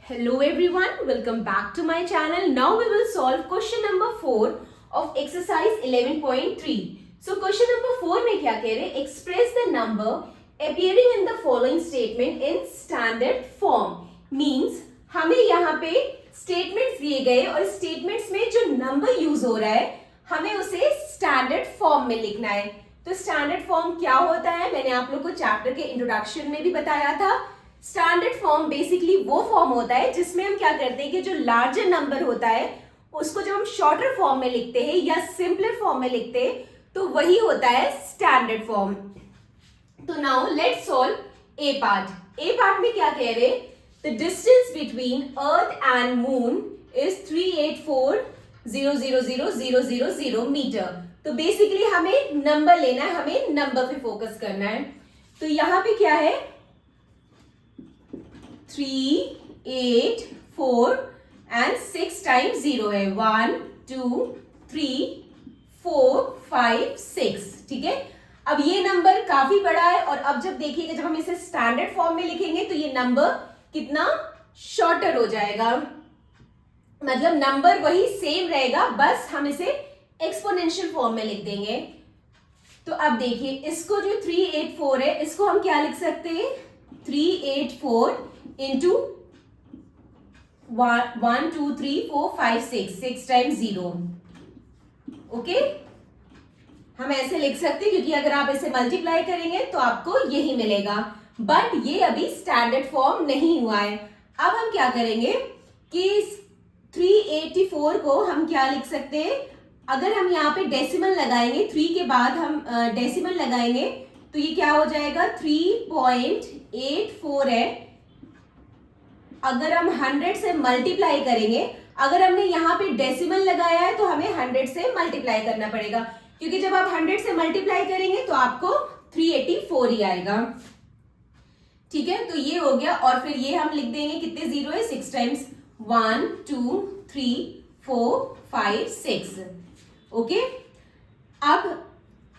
Hello everyone, welcome back to my channel. Now we will solve question number 4 of exercise 11.3. So question number 4 में क्या कह रहे हैं? Express the number appearing in the following statement in standard form. Means हमें यहाँ पे statements दिए गए और statements में जो number use हो रहा है हमें उसे standard form में लिखना है. तो standard form क्या होता है? मैंने आप लोग को चैप्टर के इंट्रोडक्शन में भी बताया था. स्टैंडर्ड फॉर्म बेसिकली वो फॉर्म होता है जिसमें हम क्या करते हैं कि जो लार्जर नंबर होता है उसको जब हम शॉर्टर फॉर्म में लिखते हैं या सिंपलर फॉर्म में लिखते हैं तो वही होता है स्टैंडर्ड फॉर्म. तो now let's solve A part. A part में क्या कह रहे हैं? The distance between earth and moon is 384,000,000 metre. तो बेसिकली हमें नंबर लेना है, हमें नंबर पे फोकस करना है. तो यहां पे क्या है? 3, 8, 4 एंड 6 टाइम्स 0 है. 1, 2, 3, 4, 5, 6. ठीक है. अब ये नंबर काफी बड़ा है और अब जब देखिएगा जब हम इसे स्टैंडर्ड फॉर्म में लिखेंगे तो ये नंबर कितना शॉर्टर हो जाएगा. मतलब नंबर वही सेम रहेगा, बस हम इसे एक्सपोनेंशियल फॉर्म में लिख देंगे. तो अब देखिए इसको जो 384 है इसको हम क्या लिख सकते हैं? 384 इंटू 1, 2, 3, 4, 5, 6 टाइम्स 0. ओके, हम ऐसे लिख सकते हैं क्योंकि अगर आप इसे मल्टीप्लाई करेंगे तो आपको यही मिलेगा. बट ये अभी स्टैंडर्ड फॉर्म नहीं हुआ है. अब हम क्या करेंगे कि 384 को हम क्या लिख सकते हैं? अगर हम यहाँ पे डेसिमल लगाएंगे, 3 के बाद हम डेसिमल लगाएंगे तो ये क्या हो जाएगा? 3.84 है. अगर हम 100 से मल्टीप्लाई करेंगे, अगर हमने यहाँ पे डेसिमल लगाया है तो हमें 100 से मल्टीप्लाई करना पड़ेगा क्योंकि जब आप 100 से मल्टीप्लाई करेंगे तो आपको 384 ही आएगा. ठीक है, तो ये हो गया. और फिर ये हम लिख देंगे, कितने जीरो है? 6 टाइम्स 1, 2, 3, 4, 5, 6. ओके, अब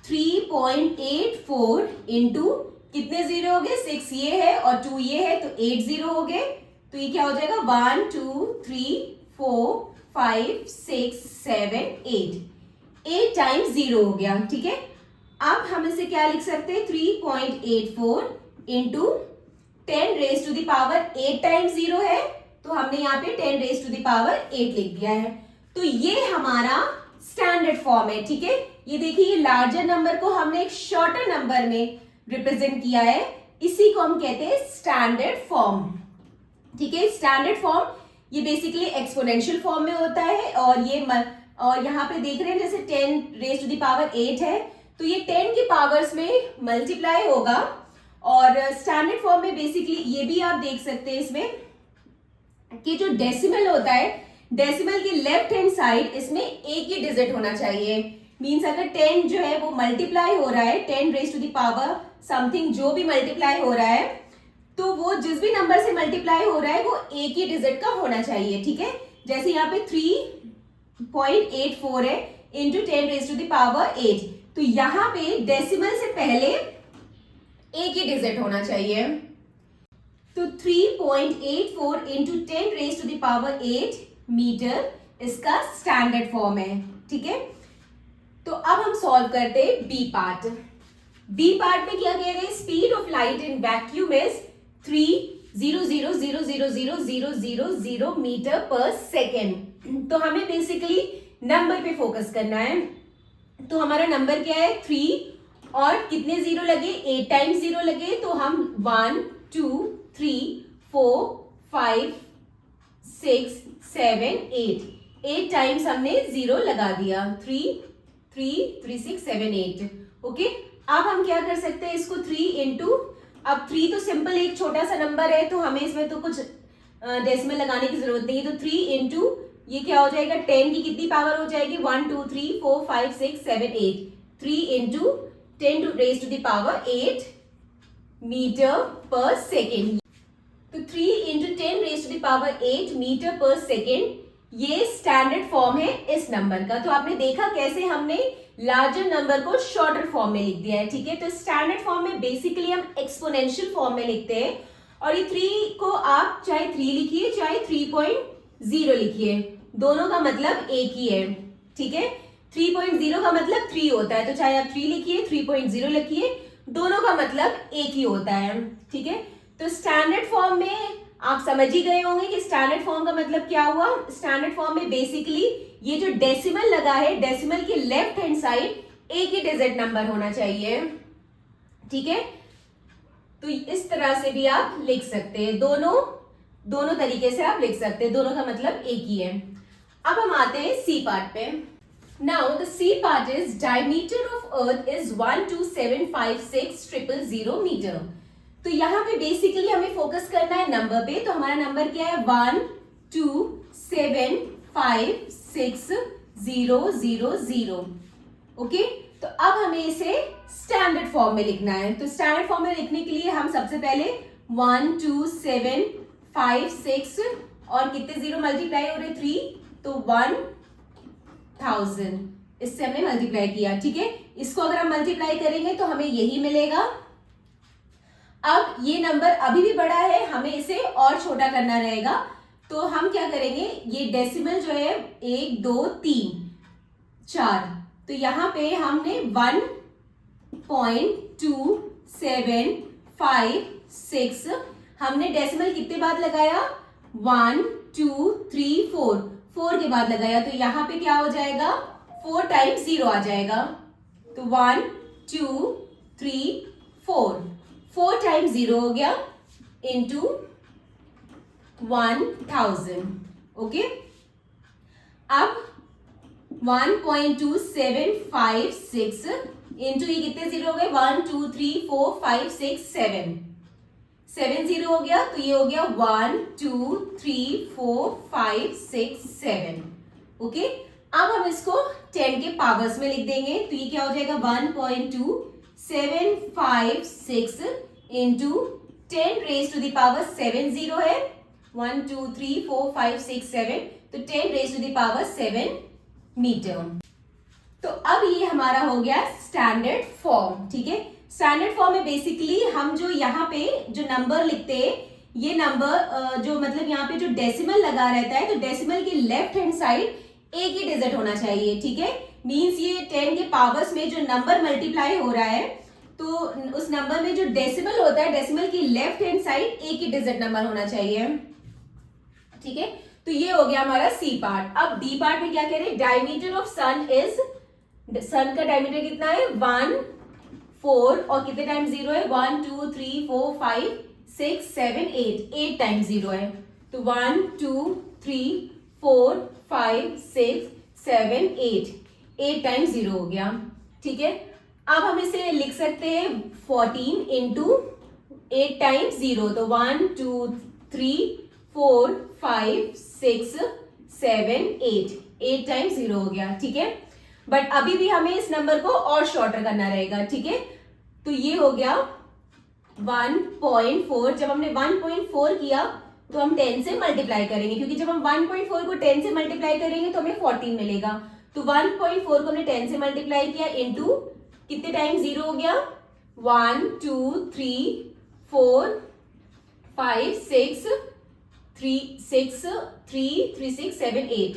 3.84 इंटू कितने जीरो हो गए? 6 ये है और 2 ये है तो 8 जीरो हो गए. तो ये क्या हो जाएगा? 1, 2, 3, 4, 5, 6, 7, 8 टाइम्स 0 हो गया. ठीक है, अब हम इसे क्या लिख सकते हैं? 3.84 into 10 raise to the power 8 times 0 है तो हमने यहाँ पे 10 रेज टू द पावर 8 लिख दिया है. तो ये हमारा स्टैंडर्ड फॉर्म है. ठीक है, ये देखिए ये लार्जर नंबर को हमने एक शॉर्टर नंबर में रिप्रेजेंट किया है, इसी को हम कहते हैं स्टैंडर्ड फॉर्म. ठीक है, स्टैंडर्ड फॉर्म ये बेसिकली एक्सपोनेंशियल फॉर्म में होता है और यहाँ पे देख रहे हैं जैसे 10 रेज टू द पावर 8 है तो ये 10 की पावर्स में मल्टीप्लाई होगा. और स्टैंडर्ड फॉर्म में बेसिकली ये भी आप देख सकते हैं इसमें कि जो डेसिमल होता है, डेसिमल की लेफ्ट हैंड साइड इसमें एक ही डिजिट होना चाहिए. मींस अगर 10 जो है वो मल्टीप्लाई हो रहा है, 10 raise to the power something जो भी मल्टीप्लाई हो रहा है तो वो जिस भी नंबर से मल्टीप्लाई हो रहा है वो एक ही डिजिट का होना चाहिए. ठीक है, जैसे यहाँ पे 3.84 है into 10 raise to the power 8 तो यहाँ पे डेसिमल से पहले एक ही डिजिट होना चाहिए. तो 3.84 into 10 raise to the power 8 metre इसका स्टैंडर्ड फॉर्म है. ठीक है, तो अब हम सॉल्व करते हैं बी पार्ट. बी पार्ट में क्या कह रहे हैं? Speed of light in vacuum is 3,000,000,000 metre per second. तो हमें बेसिकली नंबर पे फोकस करना है. तो हमारा नंबर क्या है? 3 और कितने जीरो लगे? 8 टाइम्स 0 लगे तो हम 1, 2, 3, 4, 5, 6, 7, 8 टाइम्स हमने 0 लगा दिया. 3, 3, 6, 7, 8. ओके, अब हम क्या कर सकते हैं? इसको 3 इंटू, अब 3 तो सिंपल एक छोटा सा नंबर है तो हमें इसमें तो कुछ डेसिमल लगाने की जरूरत नहीं है. तो 3 इंटू ये क्या हो जाएगा? 10 की कितनी पावर हो जाएगी? 1, 2, 3, 4, 5, 6, 7, 8. 3 into 10 raise to the power 8 metre per second. तो 3 into 10 raise to the power 8 metre per second ये स्टैंडर्ड फॉर्म है इस नंबर का. तो आपने देखा कैसे हमने लार्जर नंबर को शॉर्टर फॉर्म में लिख दिया है. ठीक है, तो स्टैंडर्ड फॉर्म में बेसिकली हम एक्सपोनेंशियल फॉर्म में लिखते हैं और ये 3 को आप चाहे 3 लिखिए चाहे 3.0 लिखिए, दोनों का मतलब एक ही है, ठीक है। 3.0 का मतलब 3 होता है, तो चाहे आप 3 लिखिए 3.0 लिखिए, दोनों का मतलब एक ही होता है, ठीक है। तो स्टैंडर्ड फॉर्म में आप समझ ही गए होंगे कि स्टैंडर्ड फॉर्म का मतलब क्या हुआ। स्टैंडर्ड फॉर्म में बेसिकली ये जो डेसिमल लगा है, डेसिमल के लेफ्ट हैंड साइड एक ही डिजिट नंबर होना चाहिए, ठीक है। तो इस तरह से भी आप लिख सकते हैं, दोनों तरीके से आप लिख सकते हैं, दोनों का मतलब एक ही है। अब हम आते हैं सी पार्ट पे। Now the C part is diameter of earth is 1275600 metre. तो यहाँ पे बेसिकली हमें फोकस करना है नंबर पे। तो हमारा नंबर क्या है 1275600। ओके, तो अब हमें इसे स्टैंडर्ड फॉर्म में लिखना है। तो स्टैंडर्ड फॉर्म में लिखने के लिए हम सबसे पहले 12756 और कितने जीरो मल्टीप्लाई हो रहे 3, तो 1000 इससे हमने मल्टीप्लाई किया, ठीक है। इसको अगर हम मल्टीप्लाई करेंगे तो हमें यही मिलेगा। अब ये नंबर अभी भी बड़ा है, हमें इसे और छोटा करना रहेगा। तो हम क्या करेंगे, ये डेसिमल जो है 1 2 3 4, तो यहां पे हमने 1.2756 हमने डेसिमल कितने बाद लगाया 1 2 3 4 के बाद लगाया। तो यहां पे क्या हो जाएगा 4 टाइम्स 0 आ जाएगा। तो 1 2 3 4 टाइम्स 0 हो गया इंटू 1000। ओके, अब 1.2756 इंटू ये कितने जीरो हो गए 1 2 3 4 5 6 7 जीरो हो गया। तो ये हो गया 1 2 3 4 5 6 7। ओके, अब हम इसको 10 के पावर्स में लिख देंगे। तो ये क्या हो जाएगा 1.2756 into 10 raise to the power 7 zero है 1 2 3 4 5 6 7, तो 10 raise to the power 7 metre. तो अब ये हमारा हो गया स्टैंडर्ड फॉर्म, ठीक है। स्टैंडर्ड फॉर्म में बेसिकली हम जो यहाँ पे जो नंबर लिखते हैं, ये नंबर जो मतलब यहाँ पे जो डेसिमल लगा रहता है, तो डेसिमल के लेफ्ट हैंड साइड एक ही डिजिट होना चाहिए, ठीक है। मींस ये 10 के पावर्स में जो नंबर मल्टीप्लाई हो रहा है, तो उस नंबर में जो डेसिमल होता है, डेसिमल की लेफ्ट हैंड साइड एक ही डिजिट नंबर होना चाहिए, ठीक है। तो ये हो गया हमारा सी पार्ट। अब डी पार्ट में क्या कह रहे हैं, डायमीटर ऑफ सन इज, सन का डायमीटर कितना है 1 4 और कितने टाइम्स 0 है 1 2 3 4 5 6 7 8 टाइम्स 0 है। तो 1 2 3 4 5 6 7 8 टाइम्स 0 हो गया, ठीक है। अब हम इसे लिख सकते हैं 14 इंटू 8 टाइम्स 0, तो 1 2 3 4 5 6 7 8 टाइम्स 0 हो गया, ठीक है। बट अभी भी हमें इस नंबर को और शॉर्टर करना रहेगा, ठीक है। तो ये हो गया 1.4। जब हमने 1.4 किया तो हम 10 से मल्टीप्लाई करेंगे, क्योंकि जब हम 1.4 को 10 से मल्टीप्लाई करेंगे तो हमें 14 मिलेगा। तो 1.4 को हमने 10 से मल्टीप्लाई किया इंटू कितने टाइम्स 0 हो गया 1 2 3 4 5 6 3 6 3 3 6 7 8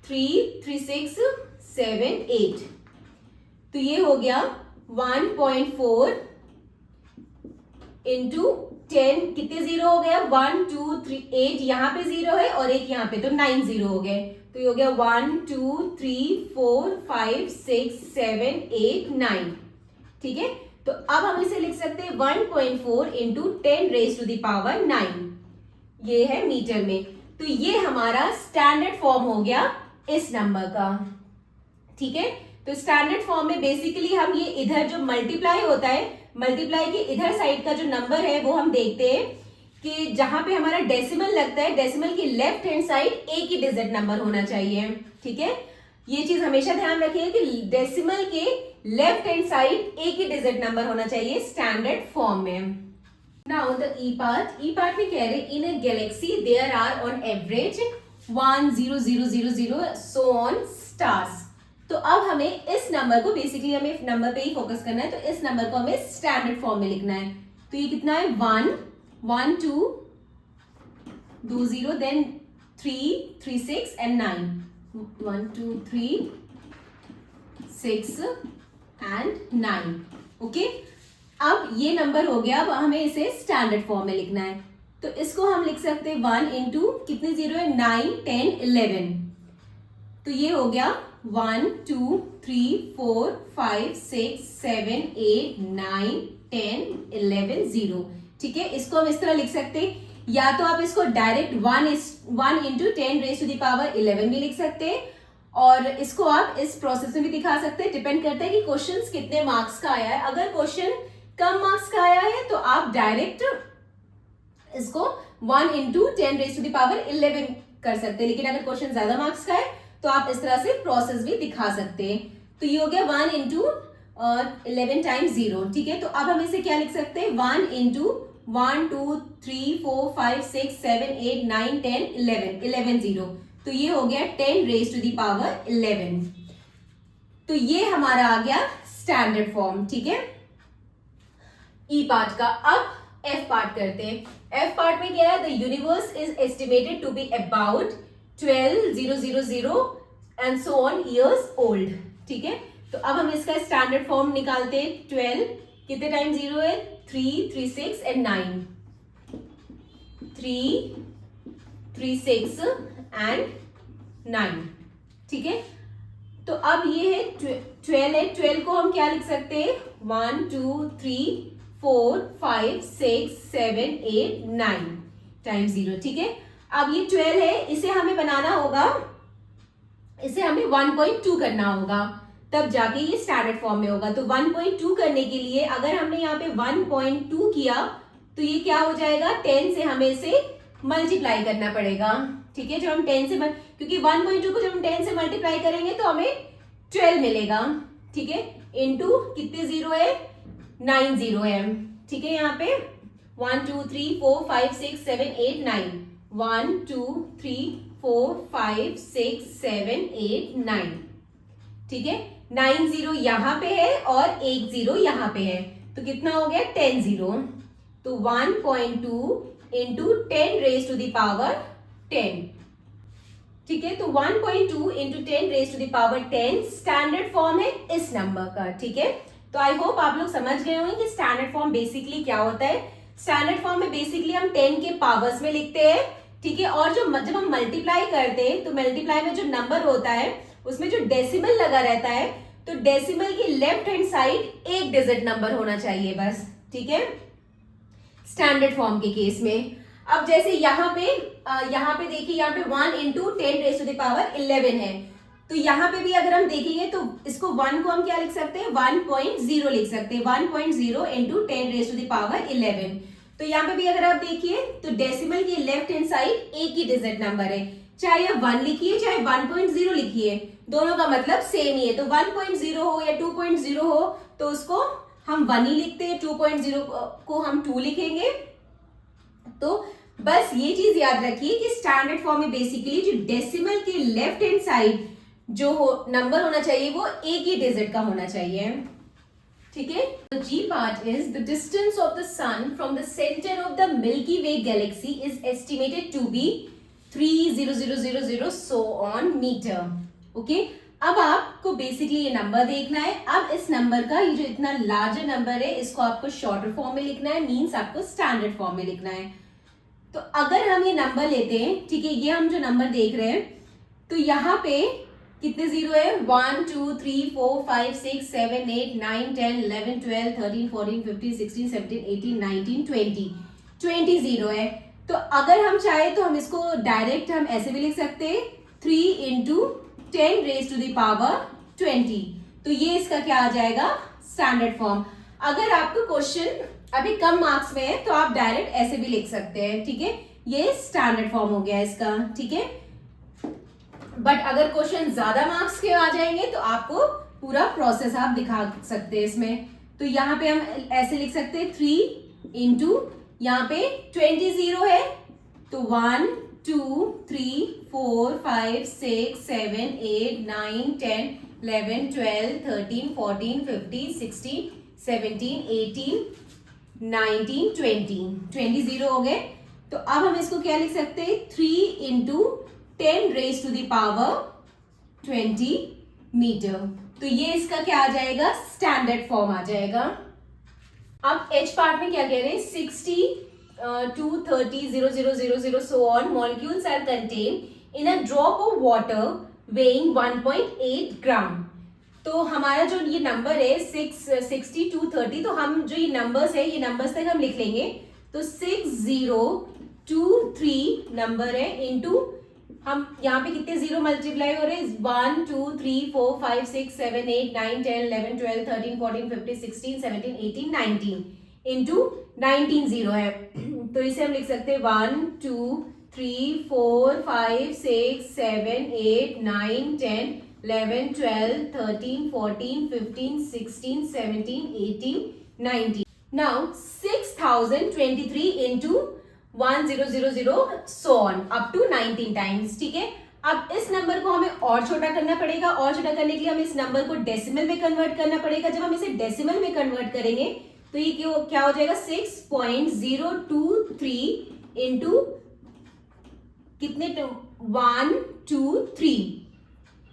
3 3 6 7 8। तो ये हो गया 1.4 इंटू 10, कितने जीरो हो गया 1 2 3 8, यहाँ पे 0 है और एक यहाँ पे, तो 9 जीरो हो गए। तो ये हो गया 1 2 3 4 5 6 7 8 9, ठीक है। तो अब हम इसे लिख सकते हैं 1.4 into 10 raise to the power 9, ये है मीटर में। तो ये हमारा स्टैंडर्ड फॉर्म हो गया इस नंबर का, ठीक है। तो स्टैंडर्ड फॉर्म में बेसिकली हम ये इधर जो मल्टीप्लाई होता है, मल्टीप्लाई के इधर साइड का जो नंबर है वो हम देखते हैं कि जहां पे हमारा डेसिमल लगता है, डेसिमल की लेफ्ट हैंड साइड एक ही डिजिट नंबर होना चाहिए, ठीक है। ये चीज हमेशा ध्यान रखिए कि डेसिमल के लेफ्ट हैंड साइड एक ही डिजिट नंबर होना चाहिए स्टैंडर्ड फॉर्म में। नाउ द ई पार्ट में कह रहे in a galaxy there are on average 1 0 0 0 0 so on stars. तो अब हमें इस नंबर को बेसिकली हमें नंबर पे ही फोकस करना है, तो इस नंबर को हमें स्टैंडर्ड फॉर्म में लिखना है। तो ये कितना है 1 1 2 2 0, then 3 3 6 and 9, 1 2 3 6 and 9. ओके, अब ये नंबर हो गया. अब हमें इसे स्टैंडर्ड फॉर्म में लिखना है. तो इसको हम लिख सकते हैं 1 इंटू कितने जीरो है, 9 10 11. तो ये हो गया 1 2 3 4 5 6 7 8 9 10 11 0. ठीक है, इसको हम इस तरह लिख सकते हैं. या तो आप इसको direct 1 into 10 raise to the power 11 भी लिख सकते हैं, और इसको आप इस प्रोसेस में भी दिखा सकते हैं. डिपेंड करता है कि क्वेश्चन कितने मार्क्स का आया है. अगर क्वेश्चन कम मार्क्स का आया है तो आप डायरेक्ट इसको 1 into 10 raise to the power 11 कर सकते हैं. लेकिन अगर क्वेश्चन ज्यादा मार्क्स का है तो आप इस तरह से प्रोसेस भी दिखा सकते हैं. तो ये हो गया 1 इंटू 11 टाइम्स 0. ठीक है, तो अब हम इसे क्या लिख सकते हैं, 1 इंटू 1 2 3 4 5 6 7 8 9 10 11 11 0. तो ये हो गया 10 रेज टू द पावर 11. तो ये हमारा आ गया स्टैंडर्ड फॉर्म. ठीक है, ई पार्ट का. अब एफ पार्ट करते हैं. एफ पार्ट में क्या है, the universe is estimated to be about 12,000 and so on years old. ठीक है, तो अब हम इसका स्टैंडर्ड फॉर्म निकालते हैं. 12 कितने टाइम 0 है, 3 3 6 एंड 9, 3 3 6 एंड 9. ठीक है, तो अब ये है 12 है. 12 को हम क्या लिख सकते हैं, 1 2 3 4 5 6 7 8 9 टाइम्स 0. ठीक है, अब ये 12 है, इसे हमें बनाना होगा, इसे हमें 1.2 करना होगा, तब जाके ये स्टैंडर्ड फॉर्म में होगा. तो 1.2 करने के लिए अगर हमने यहाँ पे 1.2 किया तो ये क्या हो जाएगा, 10 से हमें इसे मल्टीप्लाई करना पड़ेगा. ठीक है, जब हम 10 से क्योंकि 1.2 को जब हम 10 से मल्टीप्लाई करेंगे तो हमें 12 मिलेगा. ठीक है, इनटू कितने जीरो है, 9 जीरो है. ठीक है, यहाँ पे 1 2 3 4 5 6 7 8 9, 1 2 3 4 5 6 7 8 9. ठीक है, 9 जीरो यहाँ पे है और 1 जीरो यहाँ पे है, तो कितना हो गया, 10 जीरो. तो 1.2 into 10 raise to the power 10. ठीक है, तो 1.2 into 10 raise to the power 10 standard form है इस नंबर का. ठीक है, तो आई होप आप लोग समझ गए होंगे कि स्टैंडर्ड फॉर्म बेसिकली क्या होता है. स्टैंडर्ड फॉर्म में बेसिकली हम 10 के पावर्स में लिखते हैं. ठीक है, और जब हम मल्टीप्लाई करते हैं तो मल्टीप्लाई में जो नंबर होता है उसमें जो डेसिमल लगा रहता है, तो डेसिमल की लेफ्ट हैंड साइड एक डिजिट नंबर होना चाहिए बस. ठीक है, स्टैंडर्ड फॉर्म के केस में. अब जैसे यहाँ पे देखिए, यहाँ पे 1 into 10 raise to the power 11 है, तो यहाँ पे भी अगर हम देखेंगे तो इसको 1 को हम क्या लिख सकते हैं, 1.0 लिख सकते हैं. 1.0 into 10 raise to the power 11. तो यहाँ पे भी अगर आप देखिए तो डेसिमल की लेफ्ट हैंड साइड एक ही डिजिट नंबर है, चाहे आप 1 लिखिए चाहे 1.0 लिखिए, दोनों का मतलब सेम ही है. तो 1.0 हो या 2.0 हो तो उसको हम 1 ही लिखते हैं, 2.0 को हम 2 लिखेंगे. तो बस ये चीज याद रखिए कि स्टैंडर्ड फॉर्म में बेसिकली जो डेसिमल के लेफ्ट हैंड साइड जो नंबर होना चाहिए वो एक ही डिजिट का होना चाहिए. ठीक है, तो G part is the distance of the sun from the centre of the Milky Way galaxy is estimated to be 30000 so on metre. Okay, अब आपको बेसिकली ये नंबर देखना है. अब इस नंबर का ये जो इतना लार्जर नंबर है इसको आपको शॉर्टर फॉर्म में लिखना है, मींस आपको स्टैंडर्ड फॉर्म में लिखना है. तो अगर हम ये नंबर लेते हैं, ठीक है, ये हम जो नंबर देख रहे हैं, तो यहाँ पे कितने जीरो है, 1 2 3 4 5 6 7 8 9 10 11 12 13 14 15 16 17 18 19 20 जीरो है. तो अगर हम चाहे तो हम इसको डायरेक्ट हम ऐसे भी लिख सकते हैं, 3 into 10 raise to the power 20. तो ये इसका क्या आ जाएगा, स्टैंडर्ड फॉर्म. अगर आपको क्वेश्चन अभी कम मार्क्स में है तो आप डायरेक्ट ऐसे भी लिख सकते हैं. ठीक है, ये स्टैंडर्ड फॉर्म हो गया इसका. ठीक है, बट अगर क्वेश्चन ज्यादा मार्क्स के आ जाएंगे तो आपको पूरा प्रोसेस आप दिखा सकते हैं इसमें. तो यहाँ पे हम ऐसे लिख सकते हैं, 3 इंटू यहाँ पे 20 जीरो है, तो 1 2 3 4 5 6 7 8 9 10 11 12 13 14 15 16 17 18 19, 20 जीरो हो गए। तो अब हम इसको क्या लिख सकते हैं, 3 into 10 raise to the power 20 metre. तो ये इसका क्या आ जाएगा, स्टैंडर्ड फॉर्म आ जाएगा। अब एच पार्ट में क्या कह रहे हैं, 60 to 30 0 0 0 0 so on molecules are contained in a drop of water weighing 1.8 ग्राम। तो हमारा जो ये नंबर है 60 to 30, तो हम जो ये नंबर्स है, ये नंबर्स तक हम लिख लेंगे। तो 6023 नंबर है इनटू, हम यहाँ पे कितने जीरो मल्टीप्लाई हो रहे हैं, 1 2 3 4 5 6 7 8 9 10 11 12 13 14 15 16 17 18 19 इंटू 19 जीरो है। तो इसे हम लिख सकते हैं 1 2 3 4 5 6 7 8 9 10 11 12 13 14 15 16 17 18 19। Now 6023 into 1000 so on up to 19 times। ठीक है, अब इस नंबर को हमें और छोटा करना पड़ेगा, और छोटा करने के लिए हमें इस नंबर को डेसिमल में कन्वर्ट करना पड़ेगा। जब हम इसे डेसिमल में कन्वर्ट करेंगे तो ये क्या हो जाएगा, 6.023 इंटू कितने, 1 2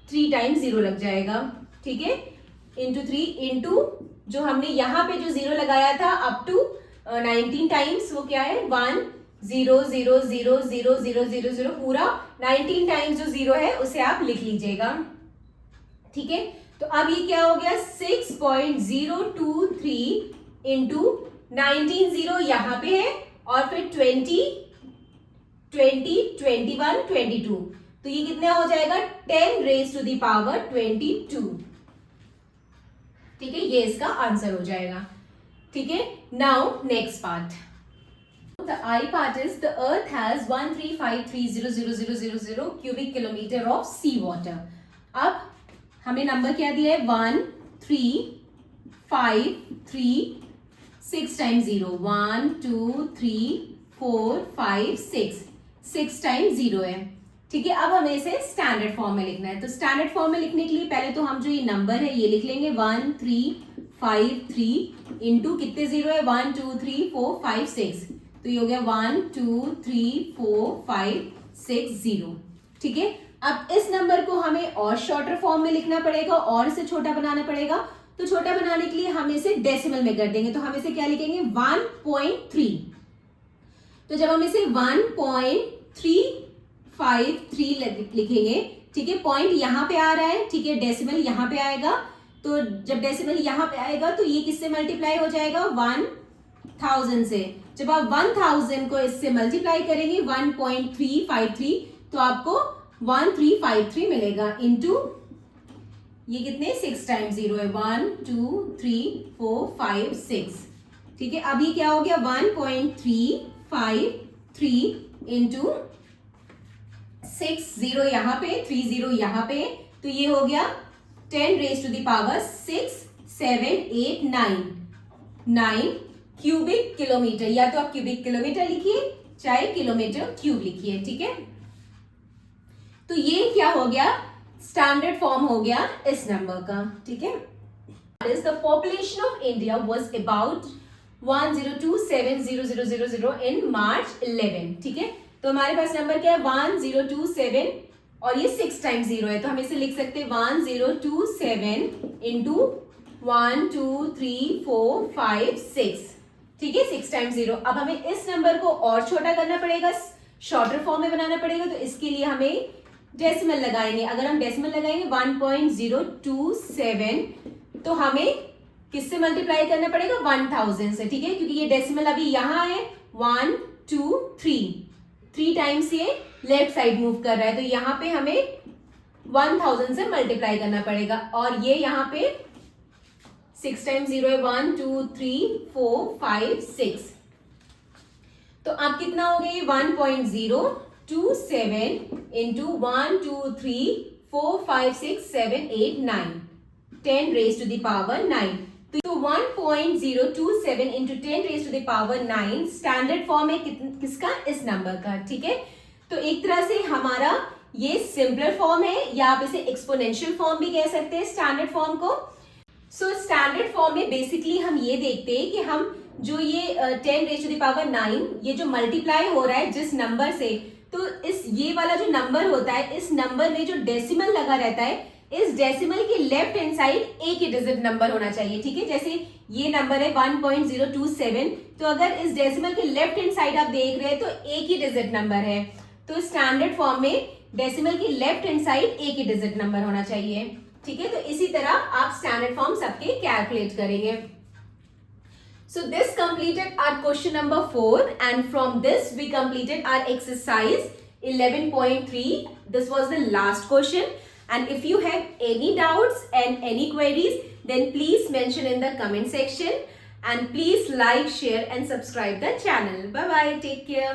3 टाइम्स जीरो लग जाएगा। ठीक है, इंटू 3 इंटू जो हमने यहाँ पे जो जीरो लगाया था अप टू 19 टाइम्स, वो क्या है 1 0 0 0 0 0 0 0, पूरा 19 टाइम्स जो जीरो है उसे आप लिख लीजिएगा। ठीक है, तो अब ये क्या हो गया, 6.023 इंटू 19 जीरो यहाँ पे है, और फिर 20 20 21 22, तो ये कितना हो जाएगा, 10 रेज टू द पावर 22। ठीक है, ये इसका आंसर हो जाएगा। ठीक है, now next part, the I part is the earth has 135300000 cubic kilometre of sea water. अब हमें नंबर क्या दिया है, 1 3 5 3 6 टाइम्स जीरो, 1 2 3 4 5 6 टाइम्स जीरो है। ठीक है, अब हमें इसे स्टैंडर्ड फॉर्म में लिखना है। तो स्टैंडर्ड फॉर्म में लिखने के लिए पहले तो हम जो ये नंबर है ये लिख लेंगे 1 3 5 3 इंटू कितने जीरो है, 1 2 3 4 5 6, तो ये हो गया 1 2 3 4 5 6 0। ठीक है, अब इस नंबर को हमें और शॉर्टर फॉर्म में लिखना पड़ेगा और इसे छोटा बनाना पड़ेगा। तो छोटा बनाने के लिए हम इसे डेसिमल में कर देंगे, तो हम इसे क्या लिखेंगे, 1.3। तो जब हम इसे 1.353 लिखेंगे, ठीक है, पॉइंट यहाँ पे आ रहा है, ठीक है, डेसिमल यहाँ पे आएगा, तो जब डेसिमल यहाँ पे आएगा तो ये किससे मल्टीप्लाई हो जाएगा, 1000 से। जब आप 1000 को इससे मल्टीप्लाई करेंगे 1.353, तो आपको 1353 मिलेगा, इंटू ये कितने 6 टाइम्स जीरो है, 1 2 3 4 5 6। ठीक है, अब ये क्या हो गया, 1.353 इंटू 6 जीरो यहाँ पे 3 जीरो यहाँ पे, तो ये हो गया 10 raise to the power 6 7 8 9 cubic kilometre. या तो आप क्यूबिक किलोमीटर लिखिए चाहे किलोमीटर क्यूब लिखिए। ठीक है, तो ये क्या हो गया, स्टैंडर्ड फॉर्म हो गया इस नंबर का। ठीक है, the population of India was about 1027000 इन मार्च 11। ठीक है, तो हमारे पास नंबर क्या है, 1027, और ये 6 टाइम्स जीरो है, तो हम इसे लिख सकते हैं 1027 इंटू 1 2 3 4 5 6। ठीक है, 6 टाइम्स जीरो। अब हमें इस नंबर को और छोटा करना पड़ेगा, शॉर्टर फॉर्म में बनाना पड़ेगा, तो इसके लिए हमें डेसिमल लगाएंगे। अगर हम डेसिमल लगाएंगे 1.027, तो हमें किससे मल्टीप्लाई करना पड़ेगा, 1000 से। ठीक है, क्योंकि ये डेसिमल अभी यहाँ है, 1 2 3 टाइम्स ये लेफ्ट साइड मूव कर रहा है, तो यहाँ पे हमें 1000 से मल्टीप्लाई करना पड़ेगा, और ये यहाँ पे 6 टाइम्स जीरो है, 1 2 3 4 5 6, तो अब कितना हो गया, ये 1.027 into 1 2 3 4 5 6 7 8 9 10 raise to the power 9। तो 1.027 into 10 raise to the power 9 standard form है किसका, इस नंबर का। ठीक है, तो एक तरह से हमारा ये सिंपलर फॉर्म है, या आप इसे एक्सपोनेंशियल फॉर्म भी कह सकते हैं स्टैंडर्ड फॉर्म को। सो स्टैंडर्ड फॉर्म में बेसिकली हम ये देखते हैं कि हम जो ये 10⁻⁹ ये जो मल्टीप्लाई हो रहा है जिस नंबर से, तो इस ये वाला जो नंबर होता है, इस नंबर में जो डेसिमल लगा रहता है, इस डेसिमल के लेफ्ट हैंड साइड एक ही डिजिट नंबर होना चाहिए, ठीक है। जैसे ये नंबर है 1.027, तो अगर इस डेसिमल के लेफ्ट हैंड साइड आप देख रहे हैं तो एक ही डिजिट नंबर है, तो स्टैंडर्ड फॉर्म में डेसिमल की लेफ्ट हैंड साइड एक ही डिजिट नंबर होना चाहिए, ठीक है। तो इसी तरह आप स्टैंडर्ड फॉर्म सबके कैलकुलेट करेंगे। So this completed our question number 4, and from this we completed our exercise 11.3. This was the last question, and if you have any doubts and any queries, then please mention in the comment section, and please like, share and subscribe the channel. Bye bye, take care.